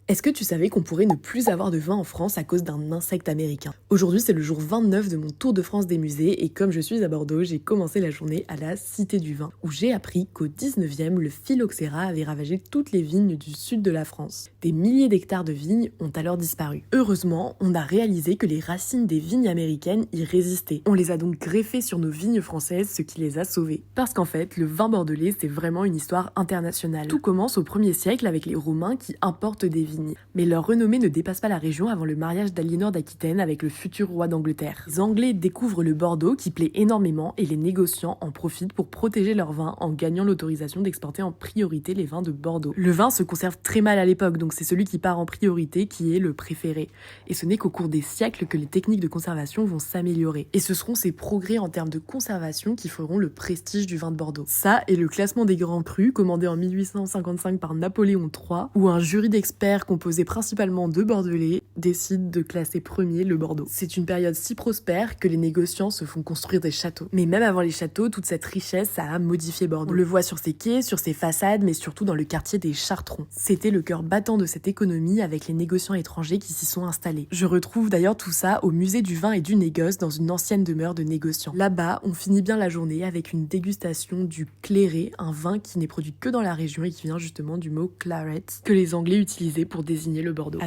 Est-ce que tu savais qu'on pourrait ne plus avoir de vin en France à cause d'un insecte américain? Aujourd'hui, c'est le jour 29 de mon tour de France des musées et comme je suis à Bordeaux, j'ai commencé la journée à la Cité du Vin, où j'ai appris qu'au 19e, le phylloxéra avait ravagé toutes les vignes du sud de la France. Des milliers d'hectares de vignes ont alors disparu. Heureusement, on a réalisé que les racines des vignes américaines y résistaient. On les a donc greffées sur nos vignes françaises, ce qui les a sauvées. Parce qu'en fait, le vin bordelais, c'est vraiment une histoire internationale. Tout commence au 1er siècle avec les Romains qui importent des vignes. Mais leur renommée ne dépasse pas la région avant le mariage d'Aliénor d'Aquitaine avec le futur roi d'Angleterre. Les Anglais découvrent le Bordeaux qui plaît énormément et les négociants en profitent pour protéger leur vin en gagnant l'autorisation d'exporter en priorité les vins de Bordeaux. Le vin se conserve très mal à l'époque, donc c'est celui qui part en priorité qui est le préféré. Et ce n'est qu'au cours des siècles que les techniques de conservation vont s'améliorer. Et ce seront ces progrès en termes de conservation qui feront le prestige du vin de Bordeaux. Ça et le classement des grands crus commandé en 1855 par Napoléon III, où un jury d'experts composé principalement de Bordelais, décide de classer premier le Bordeaux. C'est une période si prospère que les négociants se font construire des châteaux. Mais même avant les châteaux, toute cette richesse, ça a modifié Bordeaux. On le voit sur ses quais, sur ses façades, mais surtout dans le quartier des Chartrons. C'était le cœur battant de cette économie avec les négociants étrangers qui s'y sont installés. Je retrouve d'ailleurs tout ça au musée du vin et du négoce dans une ancienne demeure de négociants. Là-bas, on finit bien la journée avec une dégustation du clairé, un vin qui n'est produit que dans la région et qui vient justement du mot claret, que les Anglais utilisaient pour désigner le Bordeaux.